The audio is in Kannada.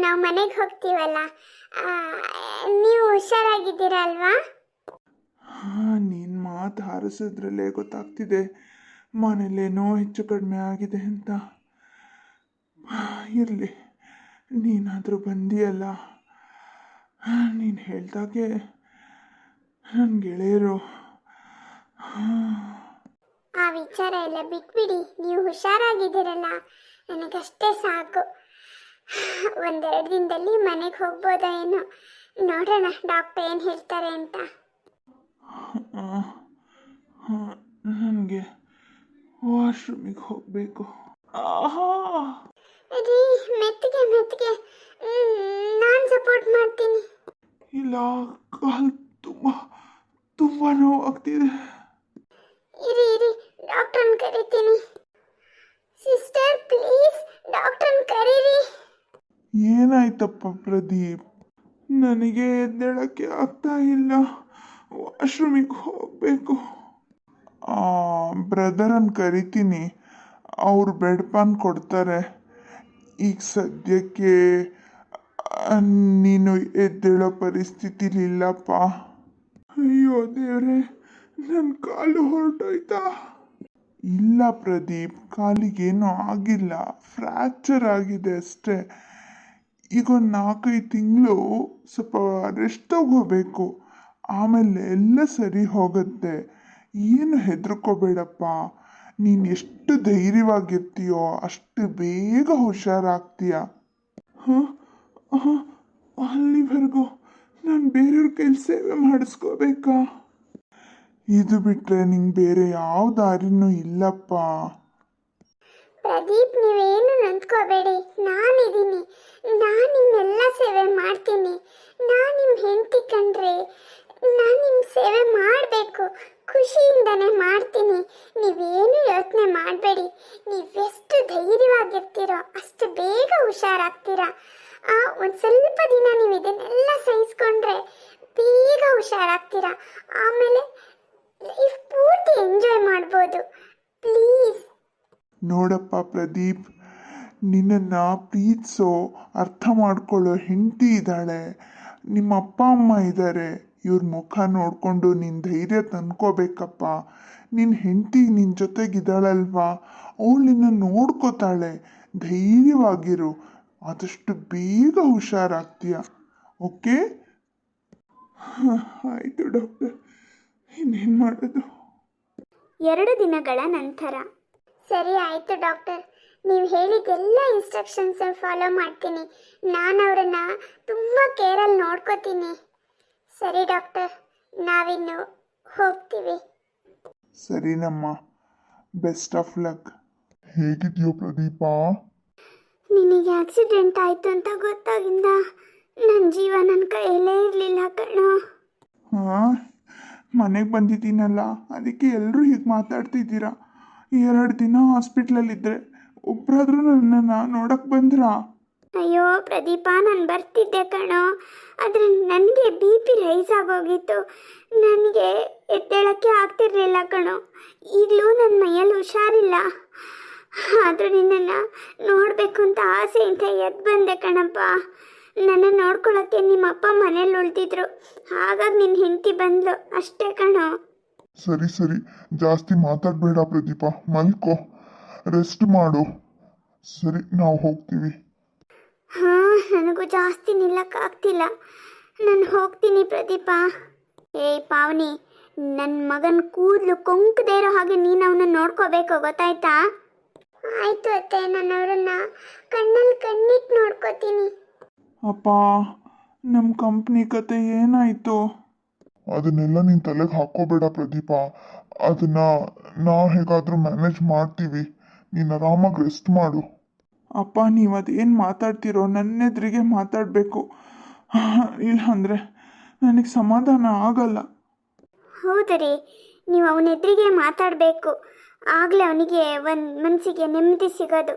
ನಾವು ಮನೆಗೆ ಹೋಗ್ತೀವಲ್ಲ. ನೀವು ಹುಷಾರಾಗಿದ್ದೀರಾ ಅಲ್ವಾ? ಹಾಂ, ನೀನು ಮಾತು ಹಾರಿಸಿದ್ರಲ್ಲೇ ಗೊತ್ತಾಗ್ತಿದೆ ಮನೇಲೇನೋ ಹೆಚ್ಚು ಕಡಿಮೆ ಆಗಿದೆ ಅಂತ. ಇರಲಿ, ನೀನಾದರೂ ಬಂದಿಯಲ್ಲ. ನೀನು ಹೇಳ್ದಾಗೆ ನನ್ನ ಗೆಳೆಯರು. ಆ ವಿಚಾರ ಎಲ್ಲ ಬಿಟ್ಬಿಡಿ, ನೀವು ಹುಷಾರಾಗಿದ್ದೀರಲ್ಲ ನನಗಷ್ಟೇ ಸಾಕು. ಒಂದೆರಡು ದಿನದಲ್ಲಿ ಮನೆಗೆ ಹೋಗ್ಬೋದಾ ಏನೋ, ನೋಡೋಣ ಡಾಕ್ಟರ್ ಏನು ಹೇಳ್ತಾರೆ ಅಂತ. ನನಗೆ ವಾಶ್ರೂಮಿಗೆ ಹೋಗಬೇಕು. ರೀ, ಮೆತ್ತಿಗೆ ಮೆತ್ತಿಗೆ, ನಾನು ಸಪೋರ್ಟ್ ಮಾಡ್ತೀನಿ. ಇಲ್ಲ, ಕಾಲು ತುಂಬ ನೋವಾಗ್ತಿದೆ. ಇರಿ ಇರಿ, ಡಾಕ್ಟರ್ನ ಕರಿತೀನಿ. ಸಿಸ್ಟರ್ ಪ್ಲೀಸ್, ಡಾಕ್ಟರ್ನ ಕರೀರಿ. ಏನಾಯ್ತಪ್ಪ ಪ್ರದೀಪ್? ನನಗೆ ಎದ್ದೇಳಕ್ಕೆ ಆಗ್ತಾ ಇಲ್ಲ, ವಾಶ್ರೂಮಿಗೆ ಹೋಗಬೇಕು. ಬ್ರದರನ್ನು ಕರಿತೀನಿ, ಅವರು ಬೆಡ್ ಪಾನ್ ಕೊಡ್ತಾರೆ. ಈಗ ಸದ್ಯಕ್ಕೆ ನೀನು ಎದ್ದೇಳೋ ಪರಿಸ್ಥಿತಿಲಿಲ್ಲಪ್ಪ. ಅಯ್ಯೋ ದೇವ್ರೆ, ನನ್ನ ಕಾಲು ಹೊರಟೋಯ್ತಾ? ಇಲ್ಲ ಪ್ರದೀಪ್, ಕಾಲಿಗೇನೂ ಆಗಿಲ್ಲ, ಫ್ರ್ಯಾಕ್ಚರ್ ಆಗಿದೆ ಅಷ್ಟೇ. ಈಗ ಒಂದು 4-5 ತಿಂಗಳು ಸ್ವಲ್ಪ ರೆಸ್ಟ್ ತಗೋಬೇಕು, ಆಮೇಲೆ ಎಲ್ಲ ಸರಿ ಹೋಗುತ್ತೆ. ಏನು ಹೆದರ್ಕೋಬೇಡಪ್ಪ. ನೀನು ಎಷ್ಟು ಧೈರ್ಯವಾಗಿರ್ತೀಯೋ ಅಷ್ಟು ಬೇಗ ಹುಷಾರಾಗ್ತೀಯ. ಹಾಂ ಹಾಂ, ಅಲ್ಲಿವರೆಗೂ ನಾನು ಬೇರೆಯವ್ರ ಕೈಲಿ ಸೇವೆ ಮಾಡಿಸ್ಕೋಬೇಕಾ? ಇದು ಬಿಟ್ಟರೆ ನಿಂಗೆ ಬೇರೆ ಯಾವ ದಾರಿನೂ ಇಲ್ಲಪ್ಪ. ಪ್ರದೀಪ್, ನೀವೇನು ನಂದ್ಕೋಬೇಡಿ, ನಾನಿದ್ದೀನಿ. ನಾನು ನಿಮ್ಮೆಲ್ಲ ಸೇವೆ ಮಾಡ್ತೀನಿ. ನಾನು ನಿಮ್ಮ ಹೆಂಡತಿ ಕಂಡ್ರೆ ನಾನು ನಿಮ್ಮ ಸೇವೆ ಮಾಡಬೇಕು, ಖುಷಿಯಿಂದನೇ ಮಾಡ್ತೀನಿ. ನೀವೇನು ಯೋಚನೆ ಮಾಡಬೇಡಿ. ನೀವೆಷ್ಟು ಧೈರ್ಯವಾಗಿರ್ತೀರೋ ಅಷ್ಟು ಬೇಗ ಹುಷಾರಾಗ್ತೀರಾ. ಒಂದು ಸ್ವಲ್ಪ ದಿನ ನೀವು ಇದನ್ನೆಲ್ಲ ಸಹಿಸ್ಕೊಂಡ್ರೆ ಬೇಗ ಹುಷಾರಾಗ್ತೀರಾ. ಆಮೇಲೆ ಲೈಫ್ ಪೂರ್ತಿ ಎಂಜಾಯ್ ಮಾಡ್ಬೋದು. ಪ್ಲೀಸ್. ನೋಡಪ್ಪ ಪ್ರದೀಪ್, ನಿನ್ನನ್ನು ಪ್ರೀತಿಸೋ, ಅರ್ಥ ಮಾಡ್ಕೊಳ್ಳೋ ಹೆಂಡತಿ ಇದ್ದಾಳೆ, ನಿಮ್ಮ ಅಪ್ಪ ಅಮ್ಮ ಇದ್ದಾರೆ. ಇವ್ರ ಮುಖ ನೋಡಿಕೊಂಡು ನಿನ್ನ ಧೈರ್ಯ ತಂದ್ಕೋಬೇಕಪ್ಪ. ನಿನ್ನ ಹೆಂಡತಿ ನಿನ್ನ ಜೊತೆಗಿದ್ದಾಳಲ್ವಾ, ಅವಳು ನಿನ್ನ ನೋಡ್ಕೋತಾಳೆ. ಧೈರ್ಯವಾಗಿರು, ಆದಷ್ಟು ಬೇಗ ಹುಷಾರಾಗ್ತೀಯ. ಓಕೆ? ಆಯಿತು ಡಾಕ್ಟರ್, ಇನ್ನೇನು ಮಾಡೋದು? 2 ದಿನಗಳ ನಂತರ. ಸರಿ, ಆಯಿತು ಡಾಕ್ಟರ್. ನೀವು ಹೇಳಿದ್ದೆಲ್ಲ ಇನ್ಸ್ಟ್ರಕ್ಷನ್ಸ್ ಫಾಲೋ ಮಾಡ್ತೀನಿ. ನಾನು ಅವರನ್ನು ತುಂಬ ಕೇರಲ್ಲಿ ನೋಡ್ಕೋತೀನಿ. ಸರಿ ಡಾಕ್ಟರ್, ನಾವಿನ್ನು ಹೋಗ್ತೀವಿ. ಸರಿನಮ್ಮ, ಬೆಸ್ಟ್ ಆಫ್ ಲಕ್. ಹೇಗಿದೆಯೋ ಪ್ರದೀಪ? ನಿನಗೆ ಆಕ್ಸಿಡೆಂಟ್ ಆಯಿತು ಅಂತ ಗೊತ್ತಾಗಿಂದ ನನ್ನ ಜೀವ ನನ್ನ ಕೈಯಲ್ಲೇ ಇರಲಿಲ್ಲ ಕಣೋ. ಹಾಂ, ಮನೆಗೆ ಬಂದಿದ್ದೀನಲ್ಲ, ಅದಕ್ಕೆ ಎಲ್ಲರೂ ಹೀಗೆ ಮಾತಾಡ್ತಿದ್ದೀರಾ. 2 ದಿನ ಹಾಸ್ಪಿಟ್ಲಲ್ಲಿದ್ದರೆ ಒಬ್ಬರಾದ್ರೂ ನನ್ನನ್ನು ನೋಡಕ್ಕೆ ಬಂದ್ರಾ? ಅಯ್ಯೋ ಪ್ರದೀಪ, ನಾನು ಬರ್ತಿದ್ದೆ ಕಣೋ, ಆದರೆ ನನಗೆ BP ರೈಸ್ ಆಗೋಗಿತ್ತು. ನನಗೆ ಎದ್ದೇಳಕ್ಕೆ ಆಗ್ತಿರ್ಲಿಲ್ಲ ಕಣೋ. ಈಗಲೂ ನನ್ನ ಮೈಯಲ್ಲಿ ಹುಷಾರಿಲ್ಲ. ಆದರೂ ನಿನ್ನನ್ನು ನೋಡಬೇಕು ಅಂತ ಆಸೆಯಿಂದ ಎದ್ದು ಬಂದೆ ಕಣಪ್ಪ. ನನ್ನ ನೋಡ್ಕೊಳ್ಳೋಕ್ಕೆ ನಿಮ್ಮ ಅಪ್ಪ ಮನೇಲಿ ಉಳ್ತಿದ್ರು, ಹಾಗಾಗಿ ನಿನ್ನ ಹೆಂಡತಿ ಬಂದ್ಲು ಅಷ್ಟೇ ಕಣೋ. ಸರಿ ಸರಿ, ಜಾಸ್ತಿ ಮಾತಾಡಬೇಡ ಪ್ರದೀಪ, ಮಲ್ಕೋ, ರೆಸ್ಟ್ ಮಾಡು. ಸರಿ, ನಾವು ಹೋಗ್ತೀವಿ. ಹಾಂ, ನನಗೂ ಜಾಸ್ತಿ ನಿಲ್ಲಕ್ಕಾಗ್ತಿಲ್ಲ, ನಾನು ಹೋಗ್ತೀನಿ ಪ್ರದೀಪ. ಏಯ್ ಪಾವನಿ, ನನ್ನ ಮಗನ ಕೂದಲು ಕೊಂಕದೇ ಇರೋ ಹಾಗೆ ನೀನು ಅವನ್ನ ನೋಡ್ಕೋಬೇಕು, ಗೊತ್ತಾಯ್ತಾ? ಆಯಿತು ಅತ್ತೆ, ನಾನು ಅವರನ್ನ ಕಣ್ಣಲ್ಲಿ ಕಣ್ಣಿಟ್ಟು ನೋಡ್ಕೋತೀನಿ. ಅಪ್ಪ, ನಮ್ಮ ಕಂಪ್ನಿ ಕತೆ ಏನಾಯಿತು? ಅದನ್ನೆಲ್ಲ ನೀನು ತಲೆಗೆ ಹಾಕೋಬೇಡ ಪ್ರದೀಪ, ಅದನ್ನು ನಾವು ಹೇಗಾದರೂ ಮ್ಯಾನೇಜ್ ಮಾಡ್ತೀವಿ. ನೀನು ಆರಾಮಾಗಿ ರೆಸ್ಟ್ ಮಾಡು. ಅಪ್ಪ, ನೀವು ಅದೇನು ಮಾತಾಡ್ತಿರೋ ನನ್ನೆದ್ರಿಗೆ ಮಾತಾಡಬೇಕು, ಇಲ್ಲಾಂದರೆ ನನಗೆ ಸಮಾಧಾನ ಆಗಲ್ಲ. ಹೌದು ರೀ, ನೀವು ಅವನೆದ್ರಿಗೆ ಮಾತಾಡಬೇಕು, ಆಗಲೇ ಅವನಿಗೆ ಒಂದು ಮನಸ್ಸಿಗೆ ನೆಮ್ಮದಿ ಸಿಗೋದು.